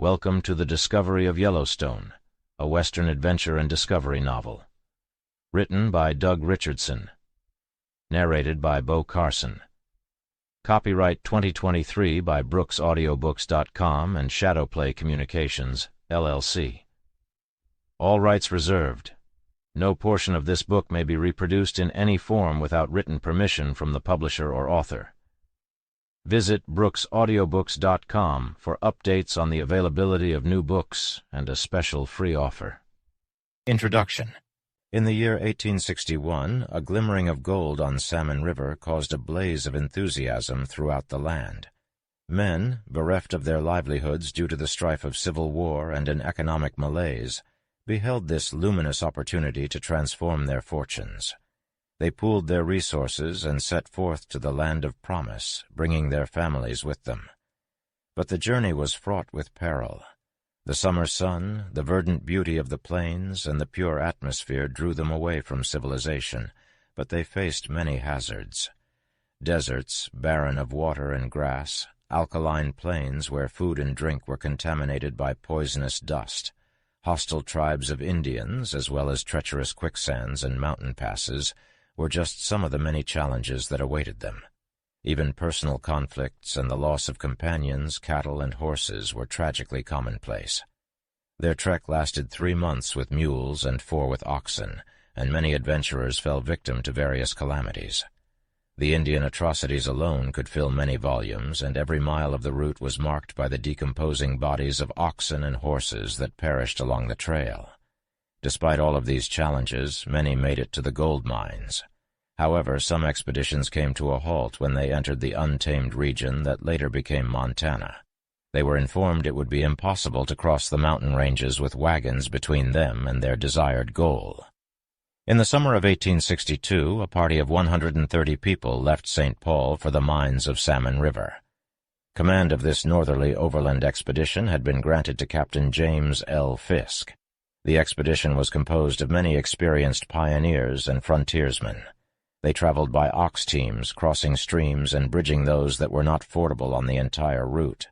Welcome to the Discovery of Yellowstone, a Western adventure and discovery novel. Written by Doug Richardson. Narrated by Bo Carson. Copyright 2023 by BrooksAudiobooks.com and Shadowplay Communications, LLC. All rights reserved. No portion of this book may be reproduced in any form without written permission from the publisher or author. Visit BrooksAudiobooks.com for updates on the availability of new books and a special free offer. Introduction. In the year 1861, a glimmering of gold on Salmon River caused a blaze of enthusiasm throughout the land. Men, bereft of their livelihoods due to the strife of civil war and an economic malaise, beheld this luminous opportunity to transform their fortunes. They pooled their resources and set forth to the land of promise, bringing their families with them. But the journey was fraught with peril. The summer sun, the verdant beauty of the plains, and the pure atmosphere drew them away from civilization, but they faced many hazards. Deserts, barren of water and grass, alkaline plains where food and drink were contaminated by poisonous dust, hostile tribes of Indians, as well as treacherous quicksands and mountain passes, were just some of the many challenges that awaited them. Even personal conflicts and the loss of companions, cattle, and horses were tragically commonplace. Their trek lasted 3 months with mules and 4 with oxen, and many adventurers fell victim to various calamities. The Indian atrocities alone could fill many volumes, and every mile of the route was marked by the decomposing bodies of oxen and horses that perished along the trail. Despite all of these challenges, many made it to the gold mines. However, some expeditions came to a halt when they entered the untamed region that later became Montana. They were informed it would be impossible to cross the mountain ranges with wagons between them and their desired goal. In the summer of 1862, a party of 130 people left St. Paul for the mines of Salmon River. Command of this northerly overland expedition had been granted to Captain James L. Fisk. The expedition was composed of many experienced pioneers and frontiersmen. They traveled by ox teams, crossing streams and bridging those that were not fordable on the entire route.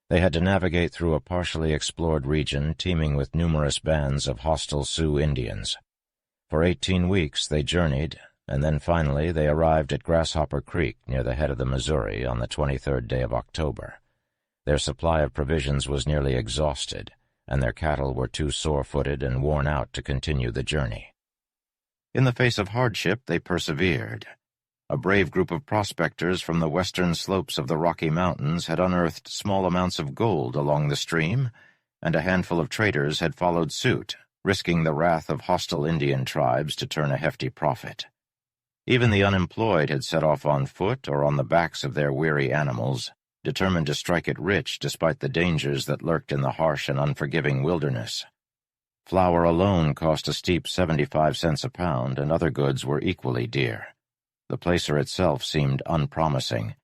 They had to navigate through a partially explored region teeming with numerous bands of hostile Sioux Indians. For 18 weeks they journeyed, and then finally they arrived at Grasshopper Creek near the head of the Missouri on the 23rd day of October. Their supply of provisions was nearly exhausted, and their cattle were too sore-footed and worn out to continue the journey. In the face of hardship, they persevered. A brave group of prospectors from the western slopes of the Rocky Mountains had unearthed small amounts of gold along the stream, and a handful of traders had followed suit, risking the wrath of hostile Indian tribes to turn a hefty profit. Even the unemployed had set off on foot or on the backs of their weary animals, determined to strike it rich despite the dangers that lurked in the harsh and unforgiving wilderness. Flour alone cost a steep 75 cents a pound, and other goods were equally dear. The placer itself seemed unpromising,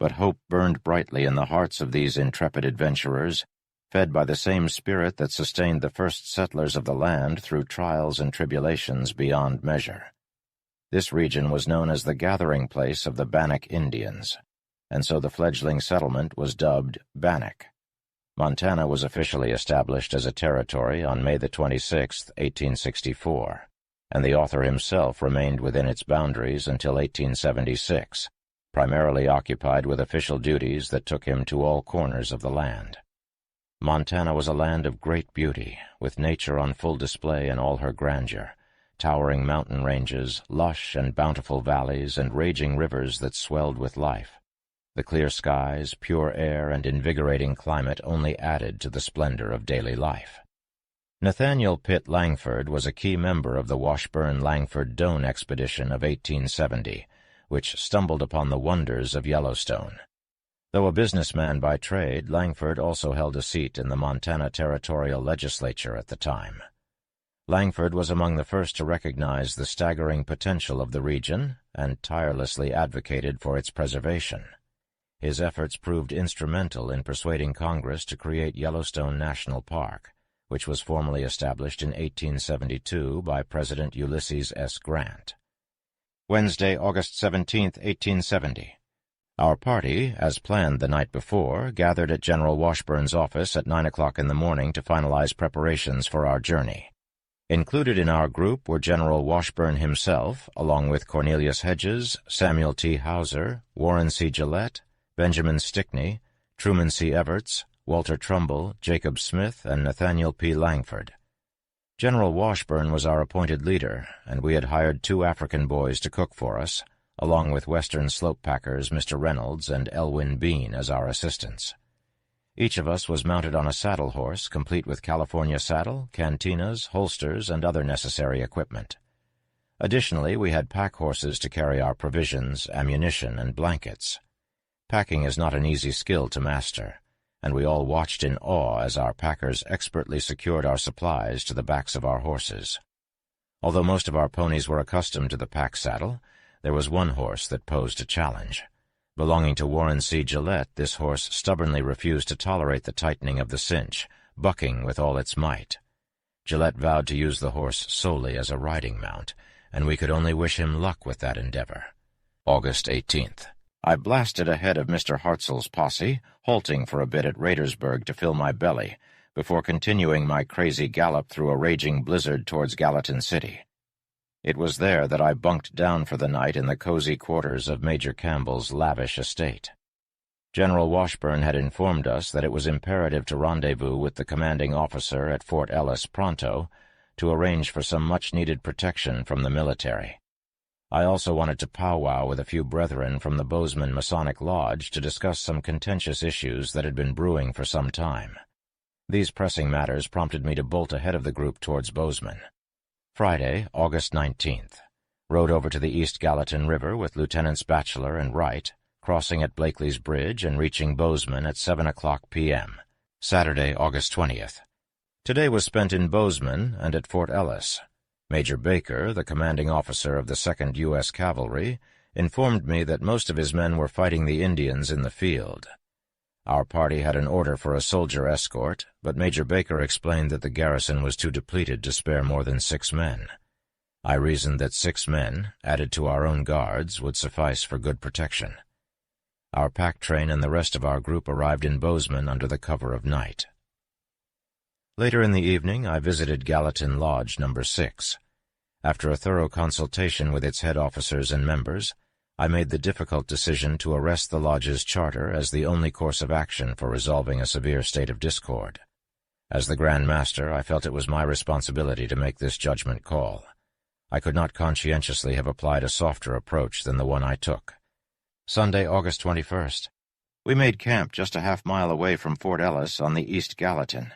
but hope burned brightly in the hearts of these intrepid adventurers, fed by the same spirit that sustained the first settlers of the land through trials and tribulations beyond measure. This region was known as the gathering place of the Bannock Indians, and so the fledgling settlement was dubbed Bannock. Montana was officially established as a territory on May 26, 1864, and the author himself remained within its boundaries until 1876, primarily occupied with official duties that took him to all corners of the land. Montana was a land of great beauty, with nature on full display in all her grandeur, towering mountain ranges, lush and bountiful valleys, and raging rivers that swelled with life. The clear skies, pure air, and invigorating climate only added to the splendor of daily life. Nathaniel Pitt Langford was a key member of the Washburn-Langford-Doane expedition of 1870, which stumbled upon the wonders of Yellowstone. Though a businessman by trade, Langford also held a seat in the Montana Territorial Legislature at the time. Langford was among the first to recognize the staggering potential of the region and tirelessly advocated for its preservation. His efforts proved instrumental in persuading Congress to create Yellowstone National Park, which was formally established in 1872 by President Ulysses S. Grant. Wednesday, August 17, 1870. Our party, as planned the night before, gathered at General Washburn's office at 9 o'clock in the morning to finalize preparations for our journey. Included in our group were General Washburn himself, along with Cornelius Hedges, Samuel T. Hauser, Warren C. Gillette, Benjamin Stickney, Truman C. Everts, Walter Trumbull, Jacob Smith, and Nathaniel P. Langford. General Washburn was our appointed leader, and we had hired 2 African boys to cook for us, along with Western slope packers Mr. Reynolds and Elwyn Bean as our assistants. Each of us was mounted on a saddle horse, complete with California saddle, cantinas, holsters, and other necessary equipment. Additionally, we had pack horses to carry our provisions, ammunition, and blankets. Packing is not an easy skill to master, and we all watched in awe as our packers expertly secured our supplies to the backs of our horses. Although most of our ponies were accustomed to the pack saddle, there was one horse that posed a challenge. Belonging to Warren C. Gillette, this horse stubbornly refused to tolerate the tightening of the cinch, bucking with all its might. Gillette vowed to use the horse solely as a riding mount, and we could only wish him luck with that endeavor. August 18th. I blasted ahead of Mr. Hartzell's posse, halting for a bit at Raidersburg to fill my belly, before continuing my crazy gallop through a raging blizzard towards Gallatin City. It was there that I bunked down for the night in the cozy quarters of Major Campbell's lavish estate. General Washburn had informed us that it was imperative to rendezvous with the commanding officer at Fort Ellis pronto to arrange for some much-needed protection from the military. I also wanted to powwow with a few brethren from the Bozeman Masonic Lodge to discuss some contentious issues that had been brewing for some time. These pressing matters prompted me to bolt ahead of the group towards Bozeman. Friday, August 19th. Rode over to the East Gallatin River with Lieutenants Batchelor and Wright, crossing at Blakely's Bridge and reaching Bozeman at 7 o'clock p.m. Saturday, August 20th. Today was spent in Bozeman and at Fort Ellis. Major Baker, the commanding officer of the 2nd U.S. Cavalry, informed me that most of his men were fighting the Indians in the field. Our party had an order for a soldier escort, but Major Baker explained that the garrison was too depleted to spare more than 6 men. I reasoned that 6 men, added to our own guards, would suffice for good protection. Our pack train and the rest of our group arrived in Bozeman under the cover of night. Later in the evening, I visited Gallatin Lodge No. 6. After a thorough consultation with its head officers and members, I made the difficult decision to arrest the lodge's charter as the only course of action for resolving a severe state of discord. As the Grand Master, I felt it was my responsibility to make this judgment call. I could not conscientiously have applied a softer approach than the one I took. Sunday, August 21st. We made camp just a half-mile away from Fort Ellis on the East Gallatin.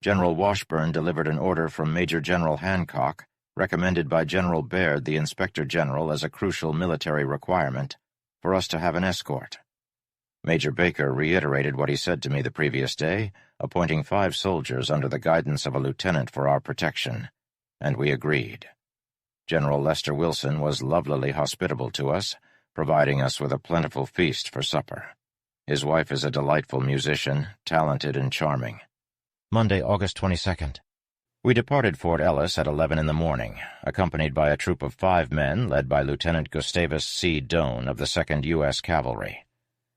General Washburn delivered an order from Major General Hancock, recommended by General Baird, the Inspector General, as a crucial military requirement, for us to have an escort. Major Baker reiterated what he said to me the previous day, appointing 5 soldiers under the guidance of a lieutenant for our protection, and we agreed. General Lester Wilson was lovelily hospitable to us, providing us with a plentiful feast for supper. His wife is a delightful musician, talented and charming. Monday, August 22nd. We departed Fort Ellis at 11 in the morning, accompanied by a troop of 5 men led by Lieutenant Gustavus C. Doane of the 2nd U.S. Cavalry.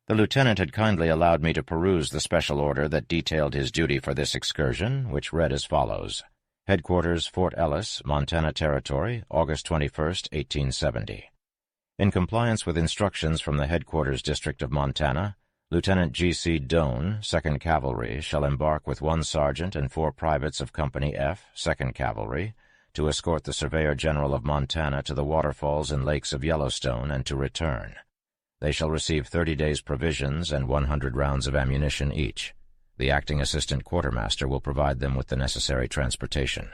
The lieutenant had kindly allowed me to peruse the special order that detailed his duty for this excursion, which read as follows. Headquarters, Fort Ellis, Montana Territory, August 21, 1870. In compliance with instructions from the Headquarters District of Montana, Lieutenant G.C. Doane, 2nd Cavalry, shall embark with 1 sergeant and 4 privates of Company F, 2nd Cavalry, to escort the Surveyor General of Montana to the waterfalls and lakes of Yellowstone and to return. They shall receive 30 days' provisions and 100 rounds of ammunition each. The acting assistant quartermaster will provide them with the necessary transportation.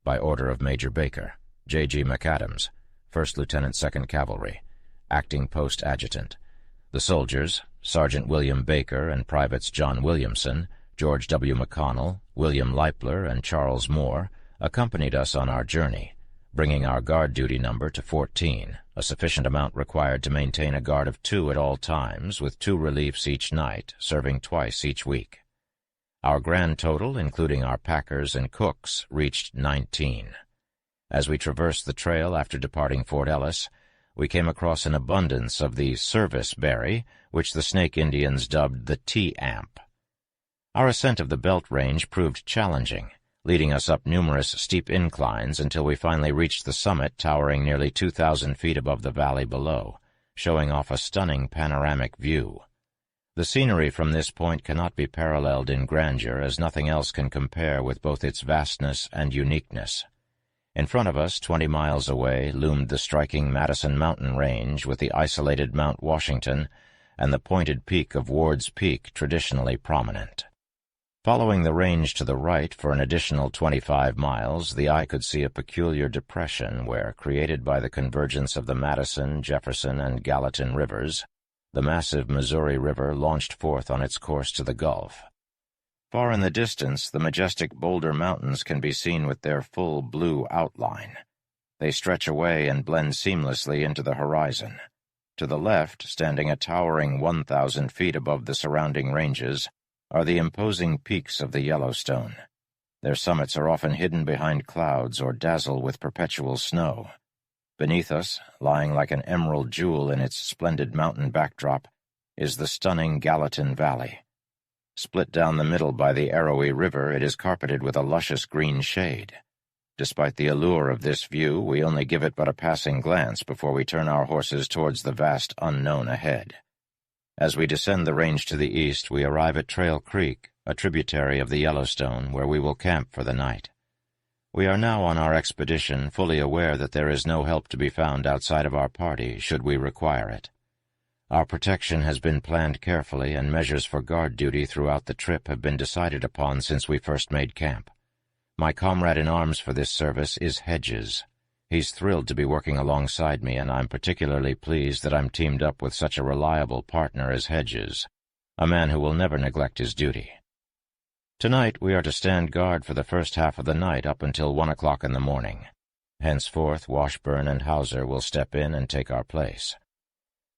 By order of Major Baker, J.G. McAdams, 1st Lieutenant 2nd Cavalry, acting post adjutant. The soldiers, Sergeant William Baker and Privates John Williamson, George W. McConnell, William Leipler, and Charles Moore, accompanied us on our journey, bringing our guard duty number to 14, a sufficient amount required to maintain a guard of 2 at all times, with 2 reliefs each night, serving twice each week. Our grand total, including our packers and cooks, reached 19. As we traversed the trail after departing Fort Ellis, we came across an abundance of the service berry, which the Snake Indians dubbed the tea-amp. Our ascent of the belt range proved challenging, leading us up numerous steep inclines until we finally reached the summit, towering nearly 2,000 feet above the valley below, showing off a stunning panoramic view. The scenery from this point cannot be paralleled in grandeur, as nothing else can compare with both its vastness and uniqueness. In front of us, 20 miles away, loomed the striking Madison Mountain Range with the isolated Mount Washington and the pointed peak of Ward's Peak traditionally prominent. Following the range to the right for an additional 25 miles, the eye could see a peculiar depression where, created by the convergence of the Madison, Jefferson, and Gallatin rivers, the massive Missouri River launched forth on its course to the Gulf. Far in the distance, the majestic Boulder Mountains can be seen with their full blue outline. They stretch away and blend seamlessly into the horizon. To the left, standing a towering 1,000 feet above the surrounding ranges, are the imposing peaks of the Yellowstone. Their summits are often hidden behind clouds or dazzle with perpetual snow. Beneath us, lying like an emerald jewel in its splendid mountain backdrop, is the stunning Gallatin Valley. Split down the middle by the Arrowy River, it is carpeted with a luscious green shade. Despite the allure of this view, we only give it but a passing glance before we turn our horses towards the vast unknown ahead. As we descend the range to the east, we arrive at Trail Creek, a tributary of the Yellowstone, where we will camp for the night. We are now on our expedition, fully aware that there is no help to be found outside of our party, should we require it. Our protection has been planned carefully, and measures for guard duty throughout the trip have been decided upon since we first made camp. My comrade in arms for this service is Hedges. He's thrilled to be working alongside me, and I'm particularly pleased that I'm teamed up with such a reliable partner as Hedges, a man who will never neglect his duty. Tonight we are to stand guard for the first half of the night up until 1 o'clock in the morning. Henceforth, Washburn and Hauser will step in and take our place.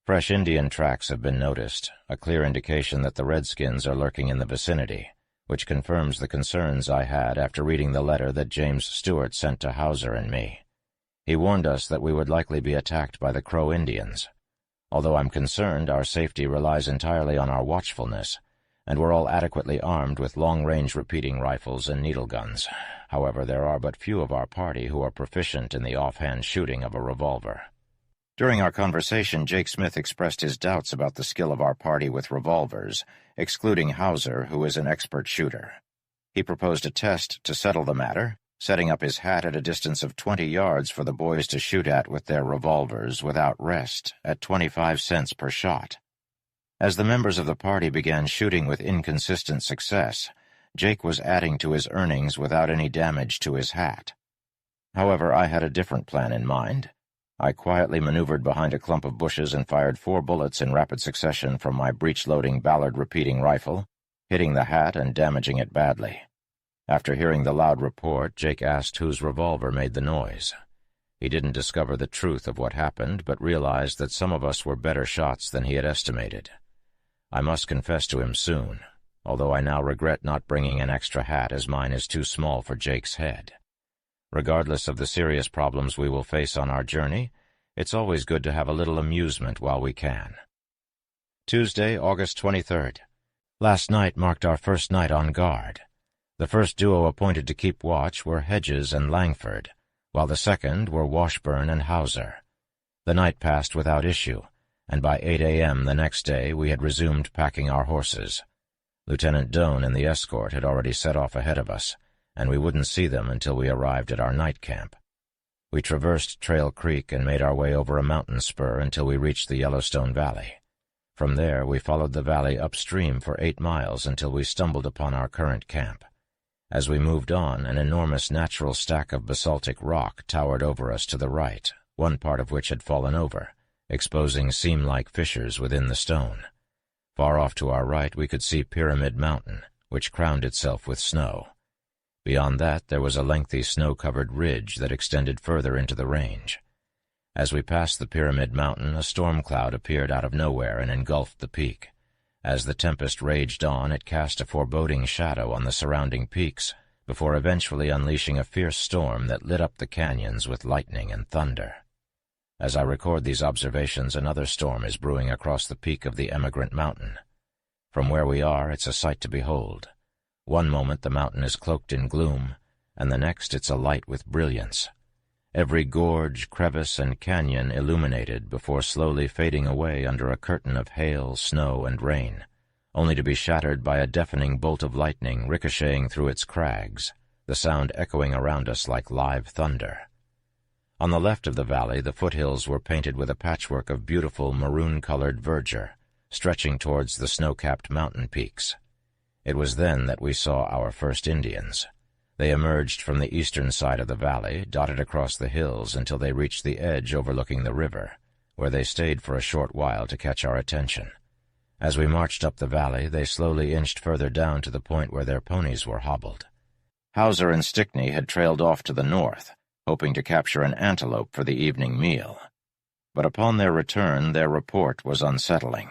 Fresh Indian tracks have been noticed, a clear indication that the Redskins are lurking in the vicinity, which confirms the concerns I had after reading the letter that James Stewart sent to Hauser and me. He warned us that we would likely be attacked by the Crow Indians. Although I'm concerned, our safety relies entirely on our watchfulness, and we're all adequately armed with long-range repeating rifles and needle guns. However, there are but few of our party who are proficient in the offhand shooting of a revolver. During our conversation, Jake Smith expressed his doubts about the skill of our party with revolvers, excluding Hauser, who is an expert shooter. He proposed a test to settle the matter, setting up his hat at a distance of 20 yards for the boys to shoot at with their revolvers without rest, at 25 cents per shot. As the members of the party began shooting with inconsistent success, Jake was adding to his earnings without any damage to his hat. However, I had a different plan in mind. I quietly maneuvered behind a clump of bushes and fired 4 bullets in rapid succession from my breech-loading Ballard repeating rifle, hitting the hat and damaging it badly. After hearing the loud report, Jake asked whose revolver made the noise. He didn't discover the truth of what happened, but realized that some of us were better shots than he had estimated. I must confess to him soon, although I now regret not bringing an extra hat, as mine is too small for Jake's head. Regardless of the serious problems we will face on our journey, it's always good to have a little amusement while we can. Tuesday, August 23rd. Last night marked our first night on guard. The first duo appointed to keep watch were Hedges and Langford, while the second were Washburn and Hauser. The night passed without issue, and by 8 a.m. the next day we had resumed packing our horses. Lieutenant Doane and the escort had already set off ahead of us, and we wouldn't see them until we arrived at our night camp. We traversed Trail Creek and made our way over a mountain spur until we reached the Yellowstone Valley. From there we followed the valley upstream for 8 miles until we stumbled upon our current camp. As we moved on, an enormous natural stack of basaltic rock towered over us to the right, one part of which had fallen over, exposing seam-like fissures within the stone. Far off to our right we could see Pyramid Mountain, which crowned itself with snow. Beyond that there was a lengthy snow-covered ridge that extended further into the range. As we passed the Pyramid Mountain, a storm cloud appeared out of nowhere and engulfed the peak. As the tempest raged on, it cast a foreboding shadow on the surrounding peaks, before eventually unleashing a fierce storm that lit up the canyons with lightning and thunder. As I record these observations, another storm is brewing across the peak of the Emigrant Mountain. From where we are, it's a sight to behold. One moment the mountain is cloaked in gloom, and the next it's alight with brilliance. Every gorge, crevice, and canyon illuminated before slowly fading away under a curtain of hail, snow, and rain, only to be shattered by a deafening bolt of lightning ricocheting through its crags, the sound echoing around us like live thunder. On the left of the valley, the foothills were painted with a patchwork of beautiful maroon-colored verdure, stretching towards the snow-capped mountain peaks. It was then that we saw our first Indians. They emerged from the eastern side of the valley, dotted across the hills until they reached the edge overlooking the river, where they stayed for a short while to catch our attention. As we marched up the valley, they slowly inched further down to the point where their ponies were hobbled. Hauser and Stickney had trailed off to the north, hoping to capture an antelope for the evening meal. But upon their return, their report was unsettling.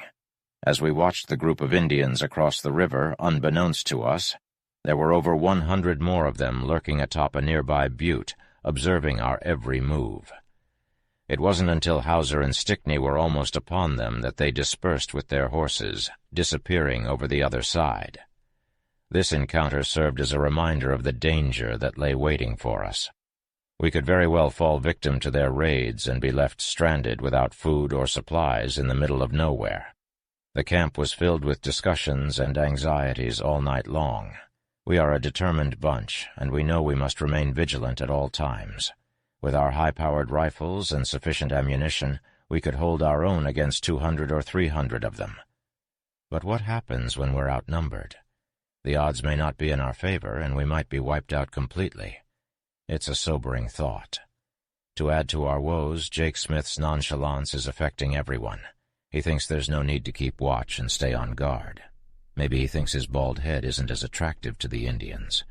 As we watched the group of Indians across the river, unbeknownst to us, there were over 100 more of them lurking atop a nearby butte, observing our every move. It wasn't until Hauser and Stickney were almost upon them that they dispersed with their horses, disappearing over the other side. This encounter served as a reminder of the danger that lay waiting for us. We could very well fall victim to their raids and be left stranded without food or supplies in the middle of nowhere. The camp was filled with discussions and anxieties all night long. We are a determined bunch, and we know we must remain vigilant at all times. With our high-powered rifles and sufficient ammunition, we could hold our own against 200 or 300 of them. But what happens when we're outnumbered? The odds may not be in our favor, and we might be wiped out completely. It's a sobering thought. To add to our woes, Jake Smith's nonchalance is affecting everyone. He thinks there's no need to keep watch and stay on guard. Maybe he thinks his bald head isn't as attractive to the Indians.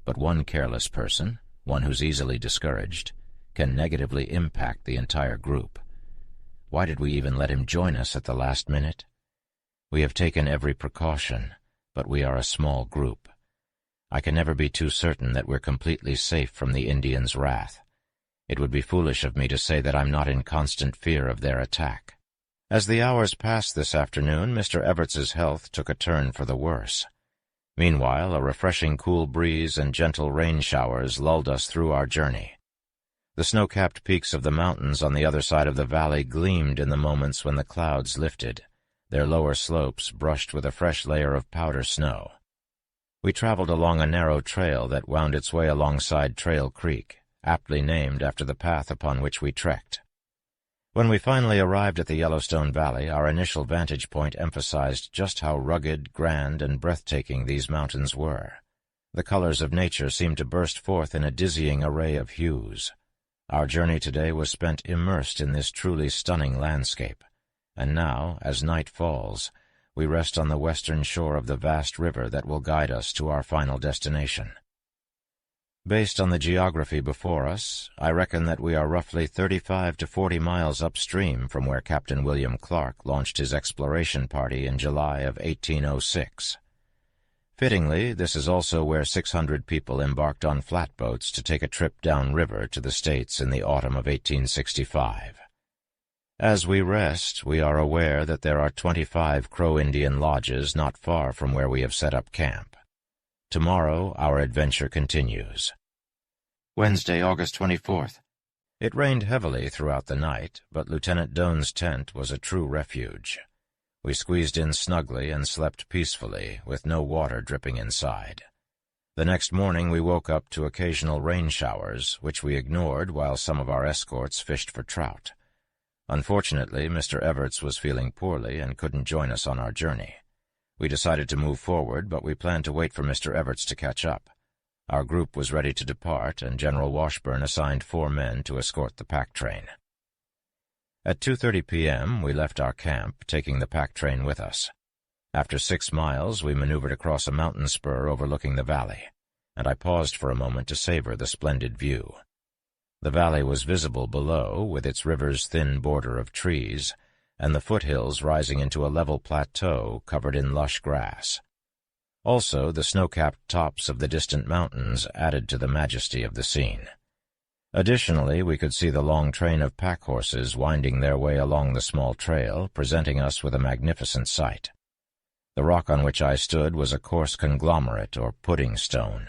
But one careless person, one who's easily discouraged, can negatively impact the entire group. Why did we even let him join us at the last minute? We have taken every precaution, but we are a small group. I can never be too certain that we're completely safe from the Indians' wrath. It would be foolish of me to say that I'm not in constant fear of their attack. As the hours passed this afternoon, Mr. Everts's health took a turn for the worse. Meanwhile, a refreshing cool breeze and gentle rain showers lulled us through our journey. The snow-capped peaks of the mountains on the other side of the valley gleamed in the moments when the clouds lifted, their lower slopes brushed with a fresh layer of powder snow. We traveled along a narrow trail that wound its way alongside Trail Creek, aptly named after the path upon which we trekked. When we finally arrived at the Yellowstone Valley, our initial vantage point emphasized just how rugged, grand, and breathtaking these mountains were. The colors of nature seemed to burst forth in a dizzying array of hues. Our journey today was spent immersed in this truly stunning landscape, and now, as night falls, we rest on the western shore of the vast river that will guide us to our final destination. Based on the geography before us, I reckon that we are roughly 35 to 40 miles upstream from where Captain William Clark launched his exploration party in July of 1806. Fittingly, this is also where 600 people embarked on flatboats to take a trip downriver to the States in the autumn of 1865. As we rest, we are aware that there are 25 Crow Indian lodges not far from where we have set up camp. Tomorrow, our adventure continues. Wednesday, August 24th. It rained heavily throughout the night, but Lieutenant Doan's tent was a true refuge. We squeezed in snugly and slept peacefully, with no water dripping inside. The next morning we woke up to occasional rain showers, which we ignored while some of our escorts fished for trout. Unfortunately, Mr. Everts was feeling poorly and couldn't join us on our journey. We decided to move forward, but we planned to wait for Mr. Everts to catch up. Our group was ready to depart, and General Washburn assigned 4 men to escort the pack train. At 2:30 p.m., we left our camp, taking the pack train with us. After 6 miles, we maneuvered across a mountain spur overlooking the valley, and I paused for a moment to savor the splendid view. The valley was visible below, with its river's thin border of trees, and the foothills rising into a level plateau covered in lush grass. Also, the snow-capped tops of the distant mountains added to the majesty of the scene. Additionally, we could see the long train of pack horses winding their way along the small trail, presenting us with a magnificent sight. The rock on which I stood was a coarse conglomerate or pudding stone.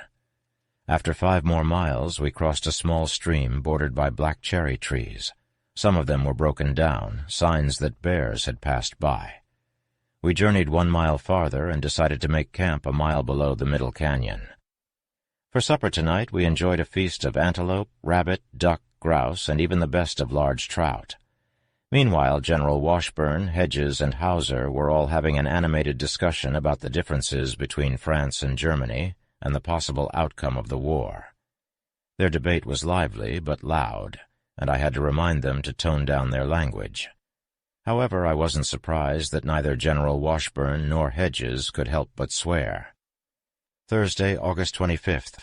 After 5 more miles, we crossed a small stream bordered by black cherry trees. Some of them were broken down, signs that bears had passed by. We journeyed 1 mile farther and decided to make camp a mile below the middle canyon. For supper tonight, we enjoyed a feast of antelope, rabbit, duck, grouse, and even the best of large trout. Meanwhile, General Washburn, Hedges, and Hauser were all having an animated discussion about the differences between France and Germany and the possible outcome of the war. Their debate was lively but loud, and I had to remind them to tone down their language. However, I wasn't surprised that neither General Washburn nor Hedges could help but swear. Thursday, August 25th.